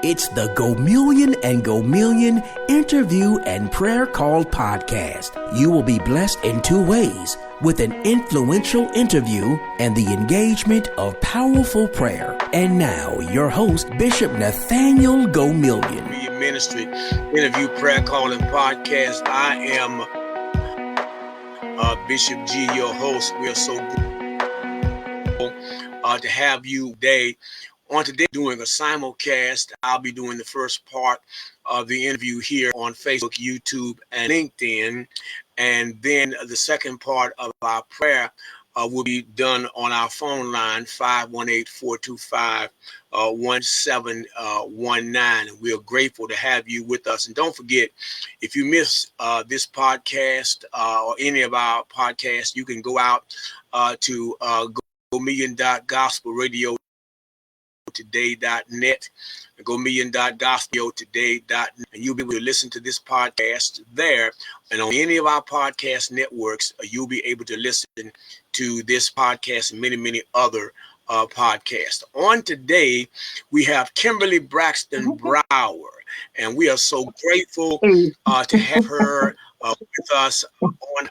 It's the Gomillion and Gomillion Interview and Prayer Call podcast. You will be blessed in two ways, with an influential interview and the engagement of powerful prayer. And now, your host, Bishop Nathaniel Gomillion. Ministry Interview Prayer Call and podcast. I am Bishop G, your host. We are so grateful to have you today. On today, doing a simulcast. I'll be doing the first part of the interview here on Facebook, YouTube, and LinkedIn. And then the second part of our prayer will be done on our phone line, 518-425-1719. We are grateful to have you with us. And don't forget, if you miss this podcast or any of our podcasts, you can go out to Gomillion.gospelradio today.net, Gomillion.gospeltoday.net, and you'll be able to listen to this podcast there. And on any of our podcast networks, you'll be able to listen to this podcast and many, many other podcasts. On today, we have Kimberly Braxton-Brower, and we are so grateful to have her with us on our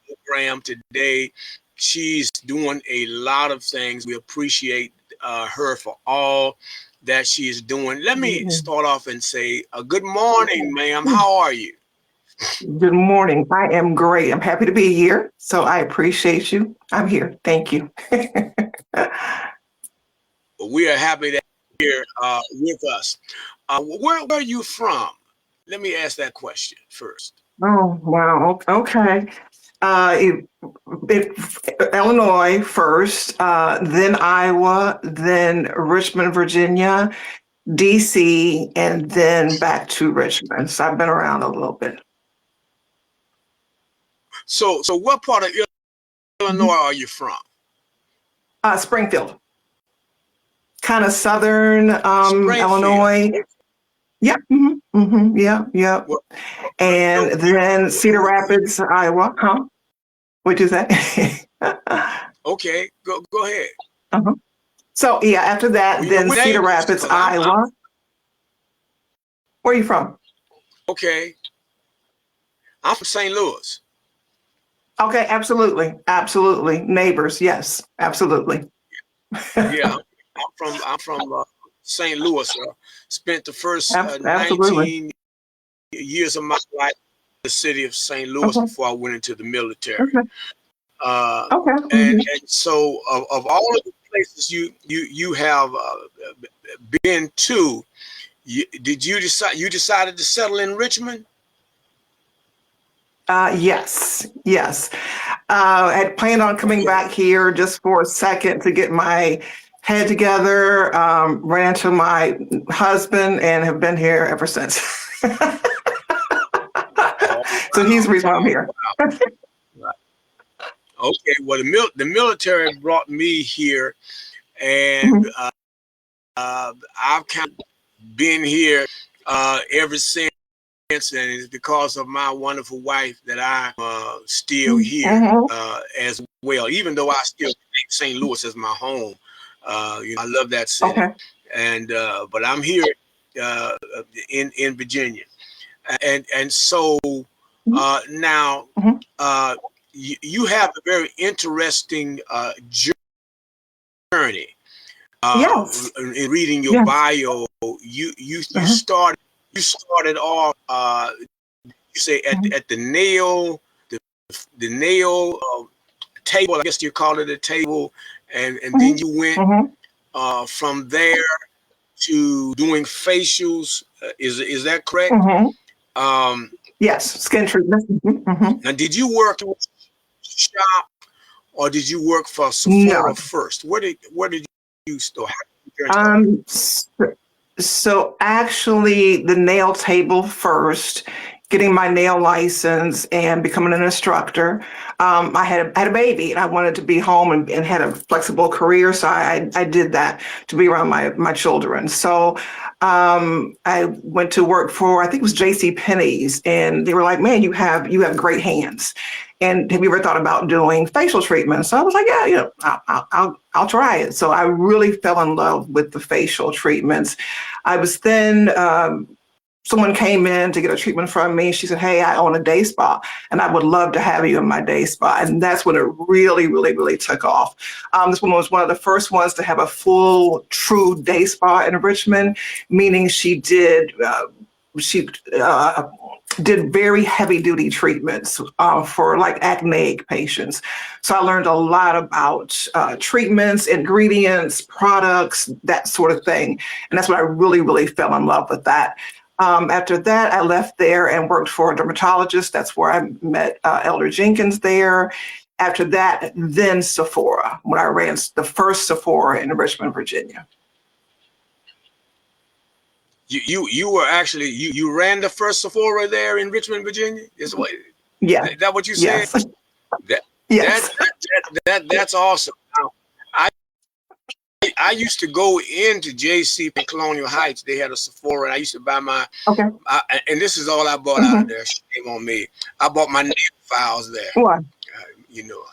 program today. She's doing a lot of things. We appreciate her for all that she is doing. Let me start off and say, good morning, ma'am. How are you? Good morning. I am great. I'm happy to be here. So I appreciate you. I'm here. Thank you. We are happy that you're here with us. Where are you from? Let me ask that question first. Oh, wow. Okay. Illinois first, then Iowa, then Richmond, Virginia, DC, and then back to Richmond. So I've been around a little bit. So what part of Illinois are you from? Springfield. Kind of southern Illinois. Yeah. Yeah. And then Cedar Rapids, Iowa. Huh? What'd you say? Okay, go ahead. So yeah, after that, then Cedar Rapids, Iowa. Where are you from? Okay. I'm from St. Louis. Okay, absolutely. Neighbors, yes, absolutely. Yeah, I'm from St. Louis. Spent the first 19 years of my life in the city of St. Louis before I went into the military. And so of all of the places you have been to, you decided to settle in Richmond? Yes. I had planned on coming back here just for a second to get my head together, ran into my husband, and have been here ever since. So he's the reason why I'm here. Okay, well, the military brought me here, and I've kind of been here ever since, and it's because of my wonderful wife that I'm still here as well, even though I still think St. Louis is my home. I love that city, and but I'm here in Virginia, and so now you have a very interesting journey. Yes. In reading your bio, you started off. You say at the nail table. I guess you call it a table. And then you went from there to doing facials. Is that correct? Yes, skin treatment. Now, did you work in a shop or did you work for Sephora first? Where did you start? So actually, the nail table first. getting my nail license and becoming an instructor. I had a baby and I wanted to be home and had a flexible career. So I did that to be around my children. So I went to work for, I think it was J.C. Penney's, and they were like, man, you have great hands. And have you ever thought about doing facial treatment? So I was like, yeah, I'll try it. So I really fell in love with the facial treatments. I was then, someone came in to get a treatment from me. She said, hey, I own a day spa and I would love to have you in my day spa. And that's when it really, really, really took off. This one was one of the first ones to have a full, true day spa in Richmond, meaning she did very heavy duty treatments for like acneic patients. So I learned a lot about treatments, ingredients, products, that sort of thing. And that's when I really, really fell in love with that. After that, I left there and worked for a dermatologist. That's where I met Elder Jenkins there. After that, then Sephora, when I ran the first Sephora in Richmond, Virginia. You were actually you ran the first Sephora there in Richmond, Virginia? Is that what you said? Yes. That's awesome. Now, I used to go into JC in Colonial Heights. They had a Sephora, and I used to buy my. Okay. And this is all I bought out of there. Shame on me. I bought my nail files there. What? Nail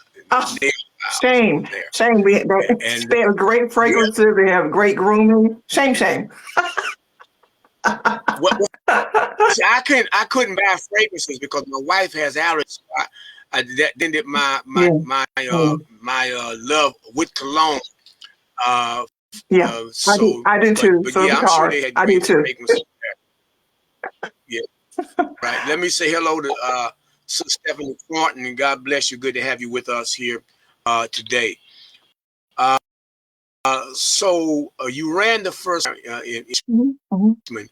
shame. There. Shame. They have great fragrances. Yeah. They have great grooming. Shame. See, I couldn't buy fragrances because my wife has allergies. That ended my love with cologne. So I do too. But so yeah, I'm sure they had great fragrances there. Yeah. Right. Let me say hello to Sister Stephanie Thornton, and God bless you. Good to have you with us here today. So you ran the first in Richmond,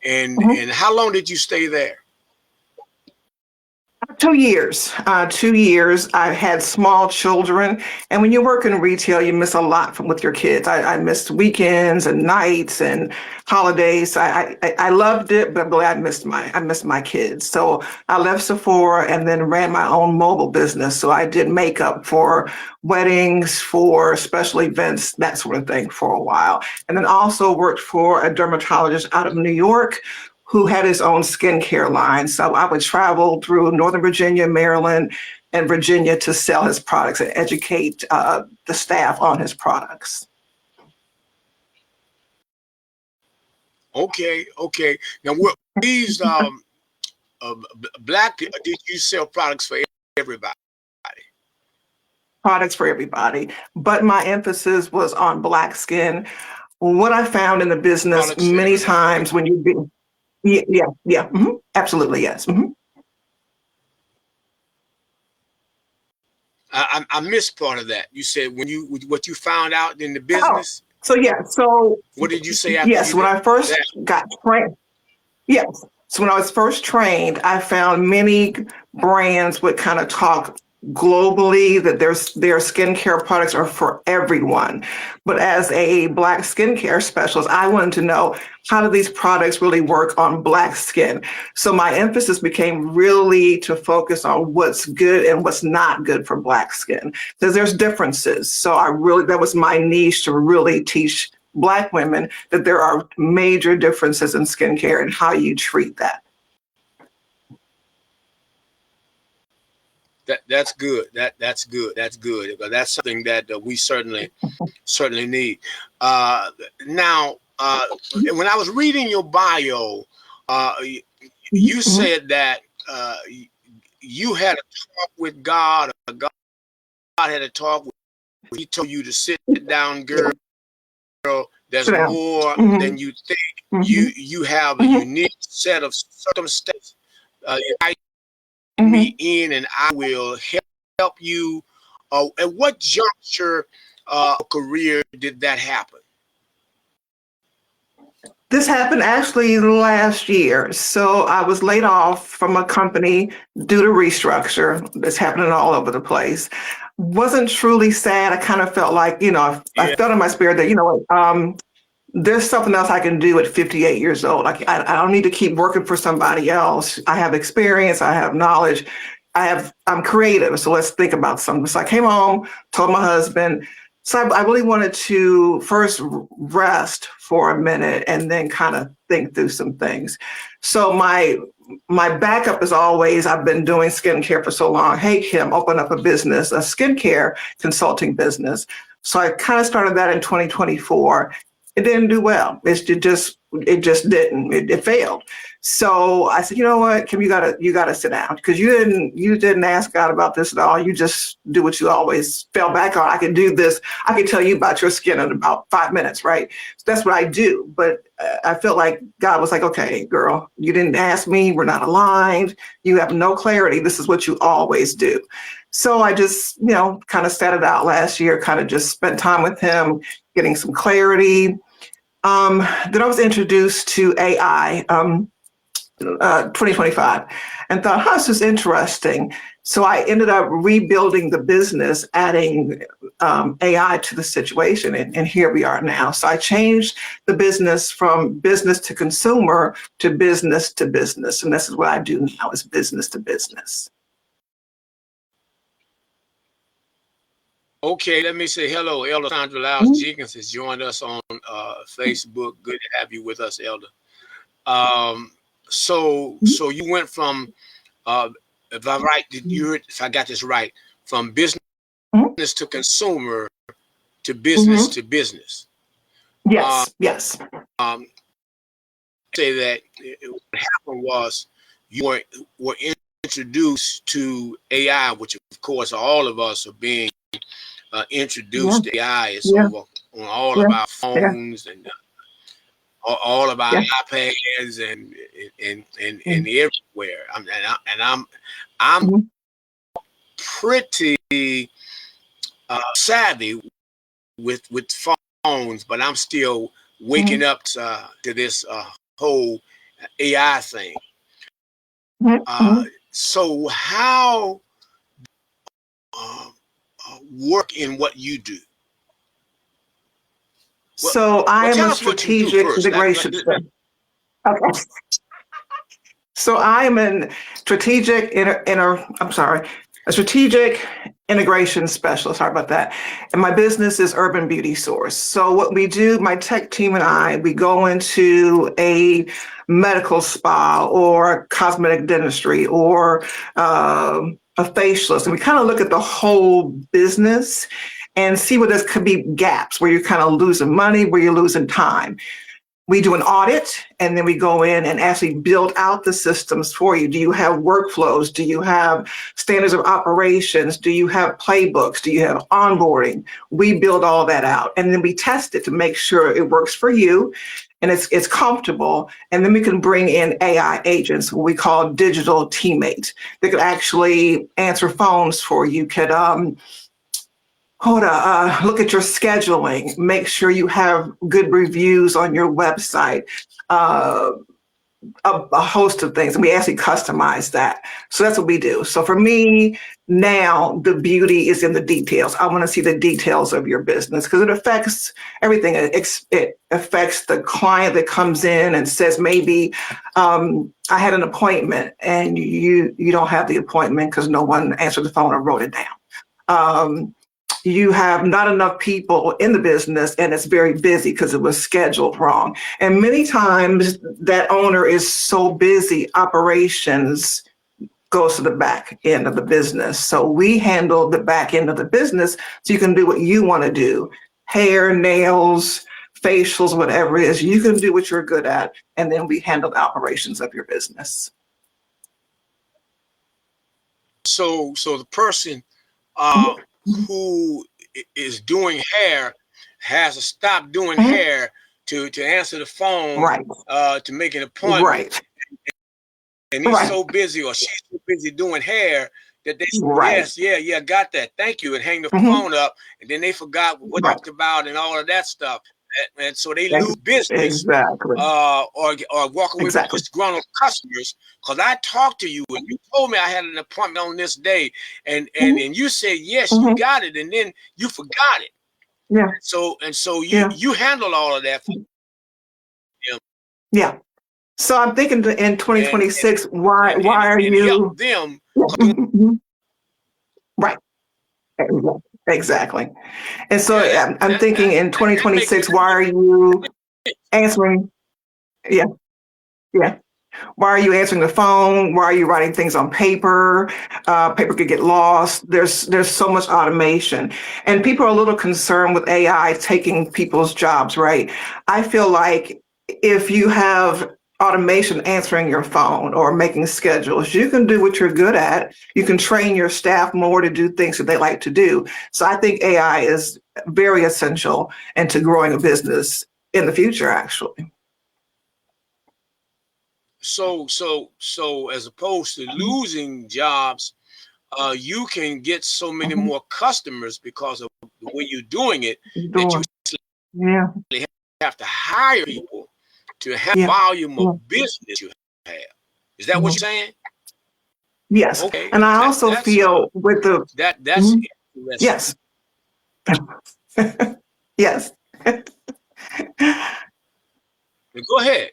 and how long did you stay there? 2 years. 2 years. I had small children, and when you work in retail, you miss a lot with your kids. I missed weekends and nights and holidays. I loved it, but I'm glad I missed my kids. So I left Sephora and then ran my own mobile business. So I did makeup for weddings, for special events, that sort of thing for a while, and then also worked for a dermatologist out of New York who had his own skincare line. So I would travel through Northern Virginia, Maryland, and Virginia to sell his products and educate the staff on his products. Okay. Now, were these black? Did you sell products for everybody? Products for everybody, but my emphasis was on black skin. What I found in the business products many times when you be Yeah. Absolutely, yes. I missed part of that. You said what you found out in the business. So what did you say after? Yes, when I first got trained. Yes. So when I was first trained, I found many brands would kind of talk globally that their skincare products are for everyone. But as a Black skincare specialist, I wanted to know, how do these products really work on Black skin? So my emphasis became really to focus on what's good and what's not good for Black skin, because there's differences. So that was my niche, to really teach Black women that there are major differences in skincare and how you treat that. That's good. That's good. Because that's something that we certainly need. Now, when I was reading your bio, you said that you had a talk with God. Or God had a talk with you. He told you to sit down, girl. There's more than you think. You have a unique set of circumstances. Me in, and I will help you. At what juncture career did that happen? This happened actually last year. So I was laid off from a company due to restructure. That's happening all over the place. Wasn't truly sad. I kind of felt like, I felt in my spirit that, there's something else I can do at 58 years old. I don't need to keep working for somebody else. I have experience. I have knowledge. I'm creative. So let's think about something. So I came home, told my husband. So I really wanted to first rest for a minute and then kind of think through some things. So my backup is always, I've been doing skincare for so long. Hey, Kim, open up a business, a skincare consulting business. So I kind of started that in 2024. It didn't do well. It just didn't. It failed. So I said, you know what, Kim, you gotta sit down, because you didn't ask God about this at all. You just do what you always fell back on. I can do this. I can tell you about your skin in about 5 minutes, right? So that's what I do. But I felt like God was like, okay, girl, you didn't ask me. We're not aligned. You have no clarity. This is what you always do. So I just, kind of sat it out last year, kind of just spent time with him, getting some clarity. Then I was introduced to AI, 2025, and thought, this is interesting. So I ended up rebuilding the business, adding AI to the situation, and here we are now. So I changed the business from business to consumer to business to business, and this is what I do now, is business to business. Okay, let me say hello. Elder Sandra Lyles Jenkins has joined us on Facebook. Good to have you with us, Elder. So you went from, if I got this right, from business to consumer to business to business. Yes. Say that what happened was you were introduced to AI, which of course all of us are being introduced to AI on all of our phones and all of our iPads and everywhere. I'm pretty savvy with phones, but I'm still waking up to this whole AI thing. So how work in what you do? So I am a strategic integration specialist. Okay. So I am a strategic a strategic integration specialist. Sorry about that. And my business is Urban Beauty Source. So what we do, my tech team and I, we go into a medical spa or cosmetic dentistry or a facialist, and we kind of look at the whole business and see where there could be gaps, where you're kind of losing money, where you're losing time. We do an audit, and then we go in and actually build out the systems for you. Do you have workflows? Do you have standards of operations? Do you have playbooks? Do you have onboarding? We build all that out, and then we test it to make sure it works for you and it's comfortable. And then we can bring in AI agents, what we call digital teammates. They could actually answer phones for you, could look at your scheduling, make sure you have good reviews on your website, a host of things. And we actually customize that. So that's what we do. So for me, now the beauty is in the details. I want to see the details of your business because it affects everything. It affects the client that comes in and says, maybe I had an appointment and you don't have the appointment because no one answered the phone or wrote it down. You have not enough people in the business and it's very busy because it was scheduled wrong. And many times that owner is so busy, operations goes to the back end of the business. So we handle the back end of the business so you can do what you want to do. Hair, nails, facials, whatever it is, you can do what you're good at. And then we handle the operations of your business. So the person who is doing hair has to stop doing hair to answer the phone, to make an appointment. Right. And he's so busy or she's so busy doing hair that they say, yes, got that. Thank you. And hang the phone up. And then they forgot what it's about and all of that stuff. And so they lose business or walk away with disgruntled customers. Because I talked to you and you told me I had an appointment on this day, and you said yes, you got it, and then you forgot it. Yeah. So you handle all of that. Yeah. So I'm thinking in 2026, why are and help you? them Yeah, doing right. Exactly. And so yeah I'm thinking in that 2026, why makes are you answering? Yeah. Yeah. Why are you answering the phone? Why are you writing things on paper? Paper could get lost. There's so much automation, and people are a little concerned with AI taking people's jobs. Right? I feel like if you have automation answering your phone or making schedules, you can do what you're good at. You can train your staff more to do things that they like to do. So I think AI is very essential into growing a business in the future. Actually. so as opposed to losing jobs, you can get so many Mhm. more customers because of the way you're doing it that you Doing. Yeah. have to hire people to have Yeah. volume Yeah. of business you have. Is that what Mhm. you're saying? Yes, Okay, and I also that's feel with the that's Mhm. interesting. Yes, yes. Go ahead.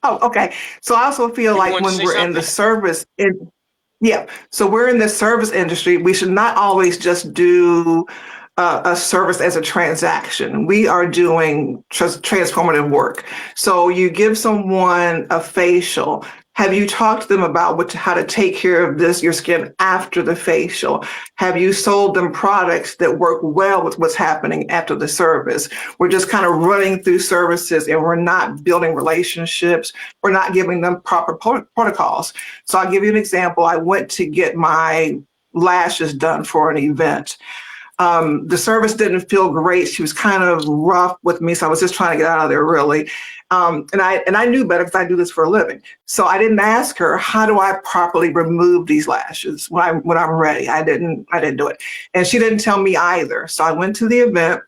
Oh, okay. So I also feel You like wanted to when say we're in the something? service, yeah. So we're in the service industry. We should not always just do a service as a transaction. We are doing transformative work. So you give someone a facial. Have you talked to them about how to take care of your skin after the facial? Have you sold them products that work well with what's happening after the service? We're just kind of running through services and we're not building relationships. We're not giving them proper protocols. So I'll give you an example. I went to get my lashes done for an event. The service didn't feel great. She was kind of rough with me, so I was just trying to get out of there really. And I knew better because I do this for a living. So I didn't ask her, how do I properly remove these lashes when I'm ready? I didn't do it, and she didn't tell me either. So I went to the event,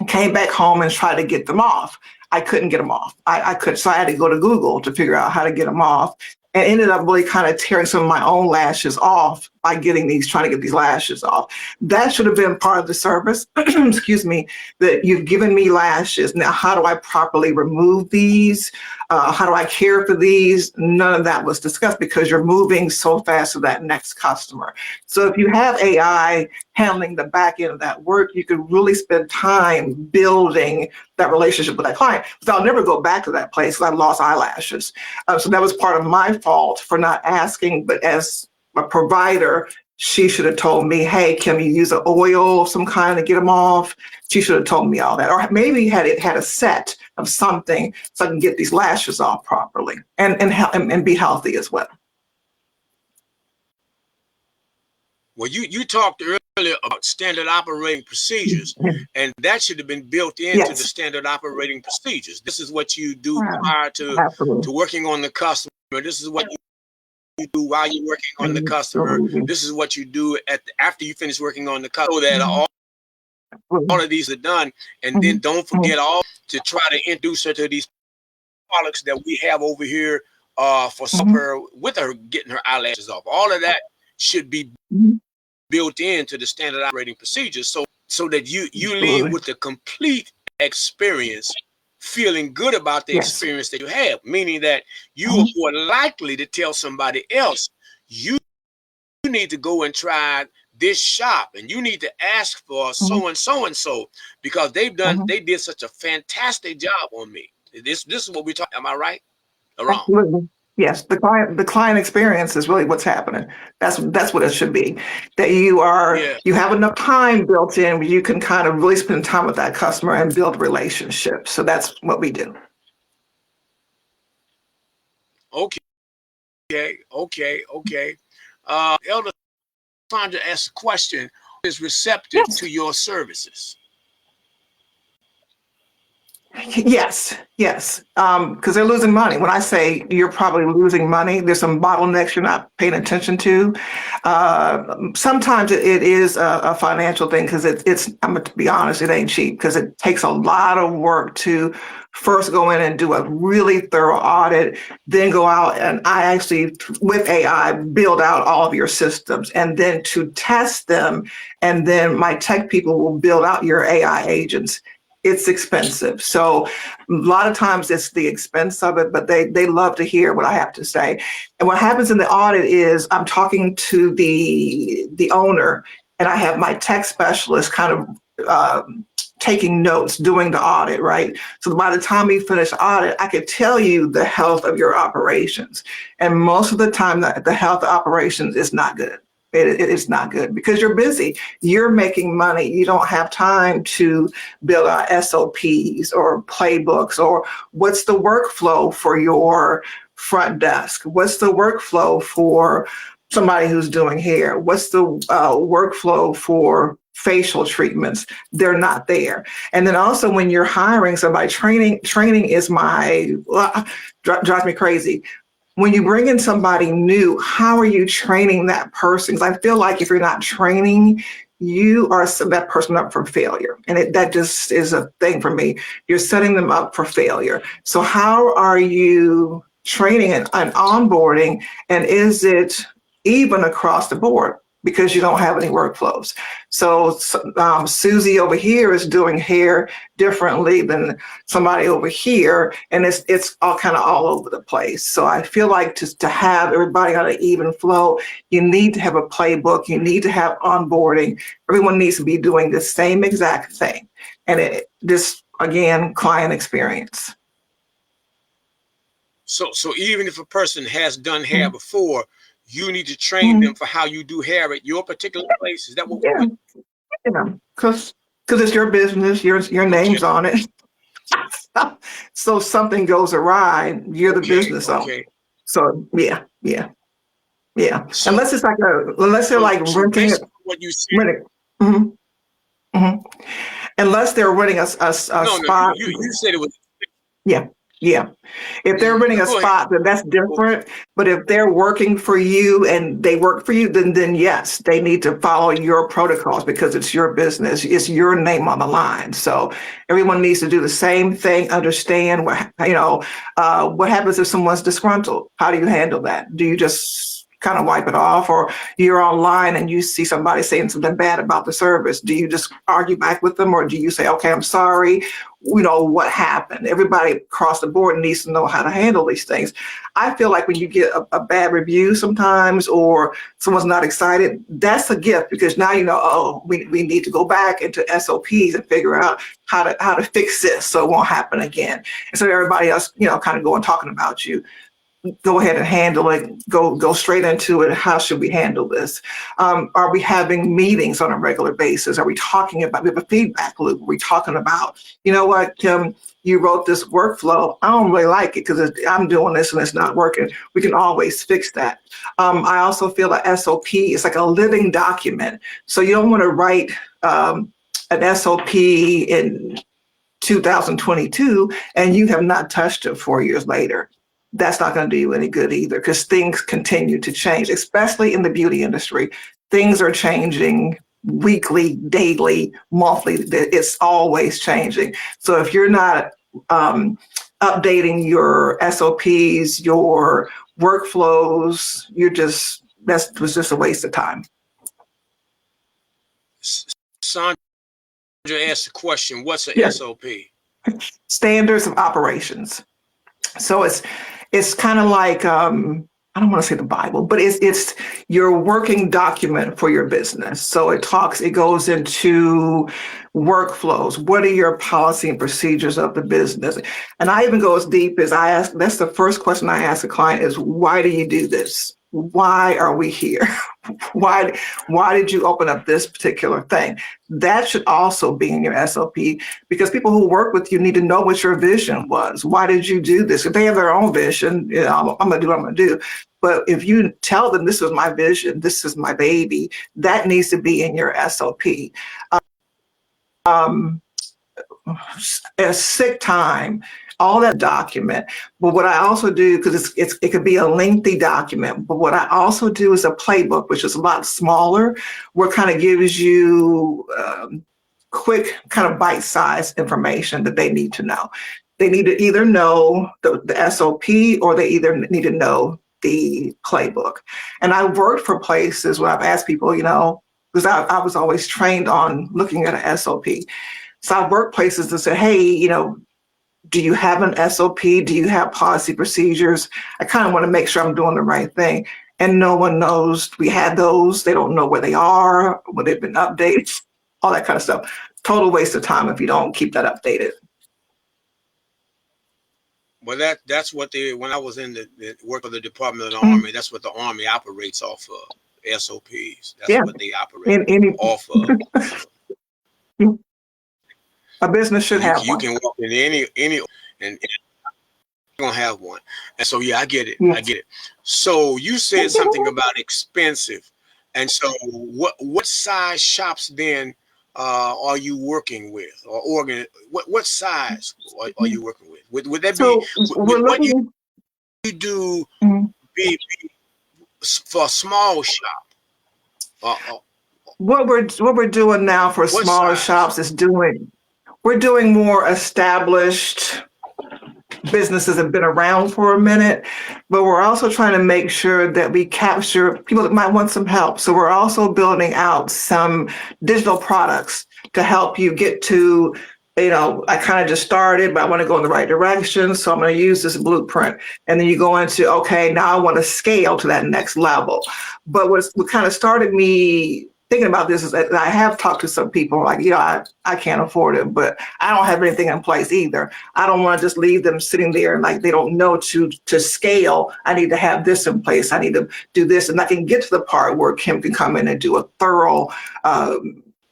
came back home, and tried to get them off. I couldn't get them off. I could, so I had to go to Google to figure out how to get them off, and ended up really kind of tearing some of my own lashes off by trying to get these lashes off. That should have been part of the service. Excuse me, that you've given me lashes. Now, how do I properly remove these? How do I care for these? None of that was discussed because you're moving so fast to that next customer. So if you have AI handling the back end of that work, you could really spend time building that relationship with that client. Because I'll never go back to that place because I lost eyelashes. So that was part of my fault for not asking. But as a provider, she should have told me, hey, can you use an oil of some kind to get them off? She should have told me all that. Or maybe had a set of something so I can get these lashes off properly and be healthy as well. Well, you talked earlier about standard operating procedures, and that should have been built into the Yes. standard operating procedures. This is what you do prior to Absolutely. working on the customer. This is what you do while you're working on the customer. Absolutely. This is what you do after you finish working on the customer. So that Mhm. all of these are done, and then Mhm. don't forget all to try to introduce her to these products that we have over here for Mhm. her with her getting her eyelashes off. All of that should be Mhm. built into the standard operating procedures so that you leave Absolutely. with the complete experience feeling good about the Yes. experience that you have, meaning that you are Mhm. more likely to tell somebody else you need to go and try this shop and you need to ask for Mhm. and so because Mhm. they did such a fantastic job on me. This is what we're talking. Am I right or wrong? Absolutely. Yes, the client experience is really what's happening. That's what it should be. That Yeah. you have enough time built in where you can kind of really spend time with that customer and build relationships. So that's what we do. Okay. Okay. Elder Sandra asked a question: is receptive Yes. to your services? Yes. Because they're losing money. When I say you're probably losing money, there's some bottlenecks you're not paying attention to. Sometimes it is a financial thing because it's. I'm going to be honest, it ain't cheap because it takes a lot of work to first go in and do a really thorough audit, then go out and I actually with AI build out all of your systems and then to test them, and then my tech people will build out your AI agents. it's expensive. So a lot of times it's the expense of it, but they love to hear what I have to say. And what happens in the audit is I'm talking to the owner, and I have my tech specialist kind of taking notes, doing the audit, right? So by the time we finish the audit, I could tell you the health of your operations. And most of the time, the health of operations is not good. It is not good because you're busy. You're making money. You don't have time to build out SOPs or playbooks, or what's the workflow for your front desk? What's the workflow for somebody who's doing hair? What's the workflow for facial treatments? They're not there. And then also when you're hiring somebody, training is drives me crazy. When you bring in somebody new, how are you training that person? Because I feel like if you're not training, you are setting that person up for failure. And that just is a thing for me. You're setting them up for failure. So how are you training and onboarding? And is it even across the board? Because you don't have any workflows. So Susie over here is doing hair differently than somebody over here, and it's all kind of all over the place. So I feel like to have everybody on an even flow, you need to have a playbook, you need to have onboarding. Everyone needs to be doing the same exact thing. And this, again, client experience. So even if a person has done hair before, you need to train them for how you do hair at your particular place. Is that what we're doing? Yeah, because it's your business, your name's on it. So something goes awry, you're the business owner. So yeah. So, unless it's like unless they're like renting it. What you said. Unless they're renting a spot. No, you said it was. Yeah. If they're renting a spot, then that's different. But if they're working for you and they work for you, then yes, they need to follow your protocols because it's your business. It's your name on the line. So everyone needs to do the same thing, understand what happens if someone's disgruntled. How do you handle that? Do you just kind of wipe it off, or you're online and you see somebody saying something bad about the service? Do you just argue back with them, or do you say, okay, I'm sorry, what happened? Everybody across the board needs to know how to handle these things. I feel like when you get a bad review sometimes, or someone's not excited, that's a gift, because now we need to go back into SOPs and figure out how to fix this so it won't happen again. And so everybody else, kind of going talking about you. Go ahead and handle it. Go straight into it. How should we handle this? Are we having meetings on a regular basis? Are we talking about? We have a feedback loop. Are we talking about? You know what, Kim? You wrote this workflow. I don't really like it because I'm doing this and it's not working. We can always fix that. I also feel that SOP is like a living document. So you don't want to write an SOP in 2022 and you have not touched it 4 years later. That's not going to do you any good either, because things continue to change, especially in the beauty industry. Things are changing weekly, daily, monthly. It's always changing. So if you're not updating your SOPs, your workflows, that was just a waste of time. Sandra asked a question. What's an SOP? Standards of operations. So it's kind of like, I don't want to say the Bible, but it's your working document for your business. So it goes into workflows. What are your policy and procedures of the business? And I even go as deep as that's the first question I ask a client is, why do you do this? Why are we here? Why did you open up this particular thing? That should also be in your SOP, because people who work with you need to know what your vision was. Why did you do this? If they have their own vision, I'm going to do what I'm going to do. But if you tell them this is my vision, this is my baby, that needs to be in your SOP. A sick time, all that document. But what I also do, because it could be a lengthy document, but what I also do is a playbook, which is a lot smaller, where it kind of gives you quick kind of bite-sized information that they need to know. They need to either know the SOP, or they either need to know the playbook. And I worked for places where I've asked people, because I was always trained on looking at an SOP. So I work places to say, hey, do you have an SOP? Do you have policy procedures? I kind of want to make sure I'm doing the right thing. And no one knows we had those. They don't know where they are, where they've been updated, all that kind of stuff. Total waste of time if you don't keep that updated. Well, that's what when I was in the work of the Department of the Army, that's what the Army operates off of, SOPs. That's what they operate off of. A business should have you one. can walk in any and you're gonna have one. And so I get it. Yes. I get it. So you said something about expensive. And so what size shops then are you working with, or what size are you working with? Would that So be what you do be for a small shop? What we're doing now for smaller shops is we're doing more established businesses that have been around for a minute, but we're also trying to make sure that we capture people that might want some help. So we're also building out some digital products to help you get to, I kind of just started, but I want to go in the right direction. So I'm going to use this blueprint. And then you go into, okay, now I want to scale to that next level. But what kind of started me thinking about this is that I have talked to some people like, I can't afford it, but I don't have anything in place either. I don't want to just leave them sitting there and like they don't know to scale. I need to have this in place. I need to do this. And I can get to the part where Kim can come in and do a thorough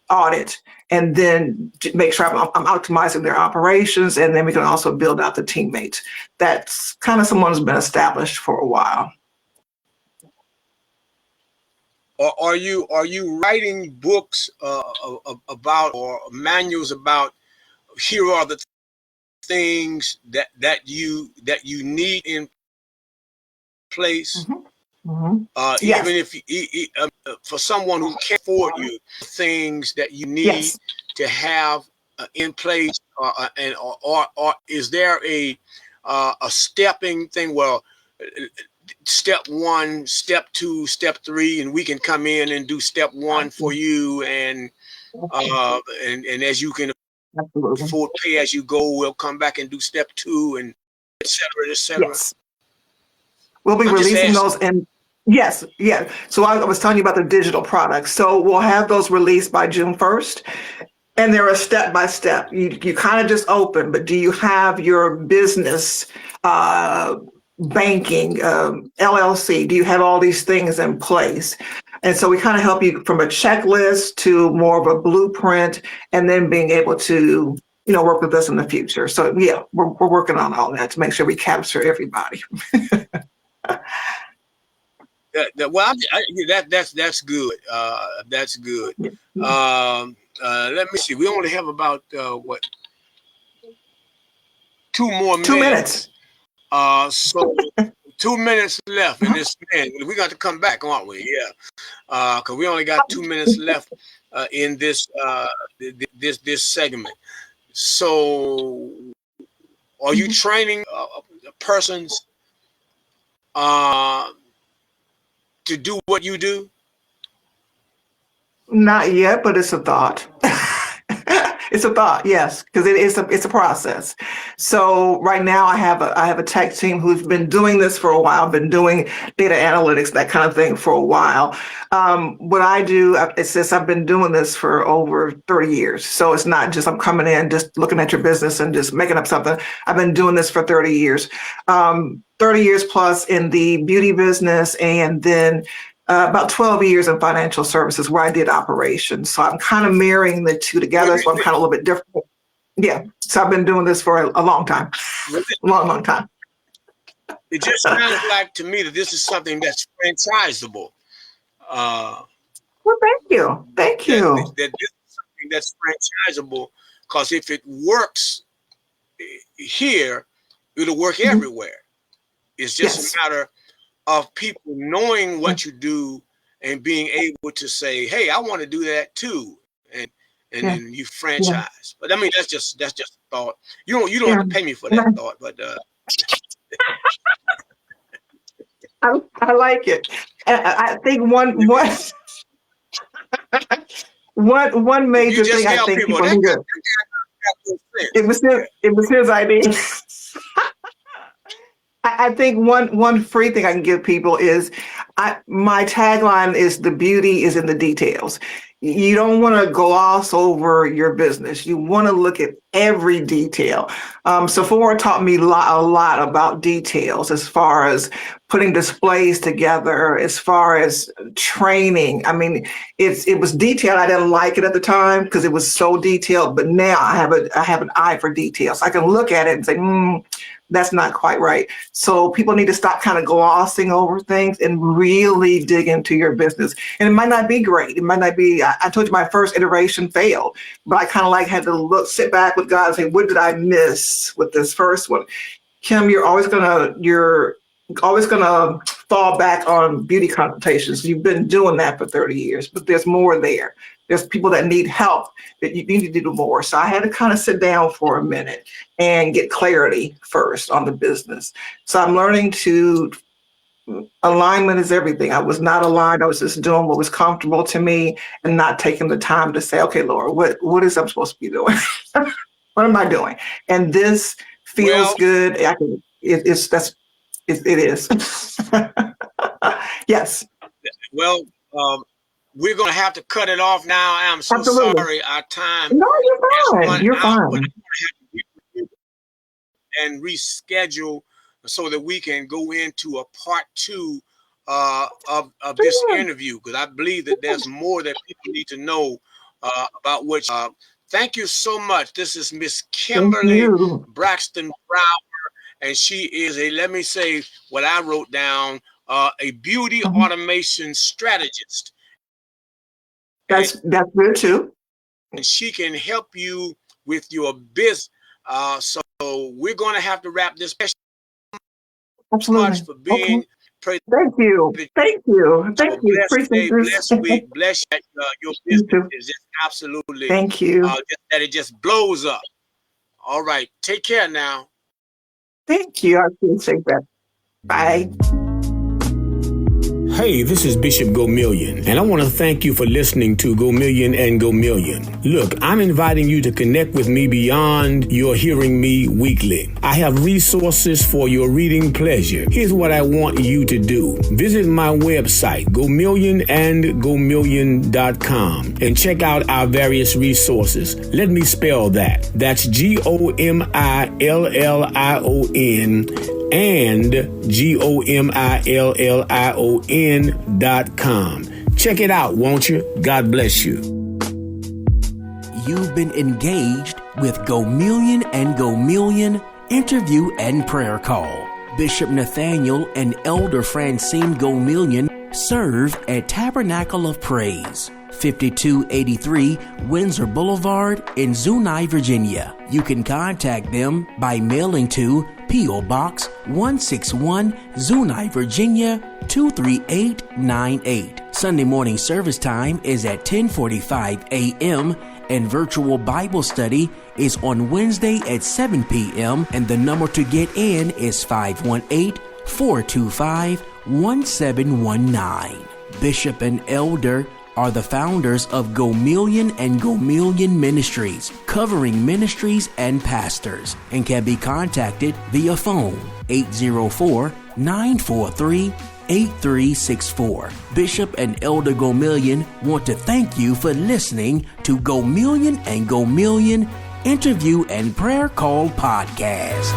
audit and then make sure I'm optimizing their operations. And then we can also build out the teammates. That's kind of someone who's been established for a while. Or are you writing books about, or manuals about, here are the things that you need in place? Yes. Even if for someone who can't afford you, things that you need to have in place, or is there a stepping thing? Well, step 1, step 2, step 3, and we can come in and do step 1 for you, and as you can afford pay as you go, we'll come back and do step 2, and et cetera, et cetera. Yes. We'll be releasing those in. Yes. So I was telling you about the digital products. So we'll have those released by June 1st. And they're a step by step. You kind of just open, but do you have your business banking, LLC? Do you have all these things in place? And so we kind of help you from a checklist to more of a blueprint, and then being able to, work with us in the future. So yeah, we're working on all that to make sure we capture everybody. Well, that's good. That's good. Let me see. We only have about 2 more minutes. 2 minutes. So 2 minutes left in this man. We got to come back, aren't we? Yeah. Because we only got 2 minutes left in this this segment. So, are you training persons to do what you do? Not yet, but it's a thought. It's a thought, yes, because it's a process. So right now I have a tech team who's been doing this for a while, been doing data analytics, that kind of thing for a while. What I do, it's just I've been doing this for over 30 years. So it's not just I'm coming in, just looking at your business and just making up something. I've been doing this for 30 years. 30 years plus in the beauty business, and then about 12 years in financial services where I did operations. So I'm kind of marrying the two together. So I'm kind of a little bit different. Yeah. So I've been doing this for a long time. Long time. It just sounds like to me that this is something that's franchisable. Well, thank you. Thank you. That this is something that's franchisable, because if it works here, it'll work everywhere. It's just a matter of people knowing what you do and being able to say, "Hey, I want to do that too," and then you franchise. But I mean, that's just a thought. You don't have to pay me for that thought, but I like it. I think one major thing I think people need to. It was his idea. I think one free thing I can give people is my tagline is the beauty is in the details. You don't want to gloss over your business. You want to look at every detail. Sephora taught me a lot about details as far as putting displays together, as far as training. I mean, it was detailed. I didn't like it at the time because it was so detailed, but now I have an eye for details. I can look at it and say, that's not quite right. So people need to stop kind of glossing over things and really dig into your business. And it might not be great. It might not be, I told you my first iteration failed, but I kind of like had to sit back with God and say, what did I miss with this first one? Kim, you're always gonna fall back on beauty consultations. You've been doing that for 30 years, but there's more there. There's people that need help that you need to do more. So I had to kind of sit down for a minute and get clarity first on the business. So I'm learning to alignment is everything. I was not aligned. I was just doing what was comfortable to me and not taking the time to say, okay, Lord, what is I'm supposed to be doing? What am I doing? And this feels good. It is. Yes. Well, we're going to have to cut it off now. I'm so sorry. Our time. No, you're fine. You're fine. And reschedule so that we can go into a part 2 of this interview, because I believe that there's more that people need to know about which. Thank you so much. This is Miss Kimberly Braxton-Brower, and she is let me say what I wrote down, a beauty automation strategist. That's good too. And she can help you with your business. So we're going to have to wrap this. Absolutely. Much for being. Thank you. Thank you. Blessed day, blessed week, bless your business is just absolutely. Thank you. That it just blows up. All right. Take care now. Thank you. I appreciate that. Bye. Hey, this is Bishop Gomillion, and I want to thank you for listening to Gomillion and Gomillion. Look, I'm inviting you to connect with me beyond your hearing me weekly. I have resources for your reading pleasure. Here's what I want you to do. Visit my website, gomillionandgomillion.com, and check out our various resources. Let me spell that. That's GOMILLION and GOMILLION.com. Check it out, won't you? God bless you. You've been engaged with Gomillion and Gomillion Interview and Prayer Call. Bishop Nathaniel and Elder Francine Gomillion serve at Tabernacle of Praise, 5283 Windsor Boulevard in Zuni, Virginia. You can contact them by mailing to P.O. Box 161, Zuni, Virginia 23898. Sunday morning service time is at 10:45 a.m. and virtual Bible study is on Wednesday at 7 p.m. and the number to get in is 518-425-1719. Bishop and Elder are the founders of Gomillion and Gomillion Ministries, covering ministries and pastors, and can be contacted via phone 804-943-8364. Bishop and Elder Gomillion want to thank you for listening to Gomillion and Gomillion Interview and Prayer Call Podcast.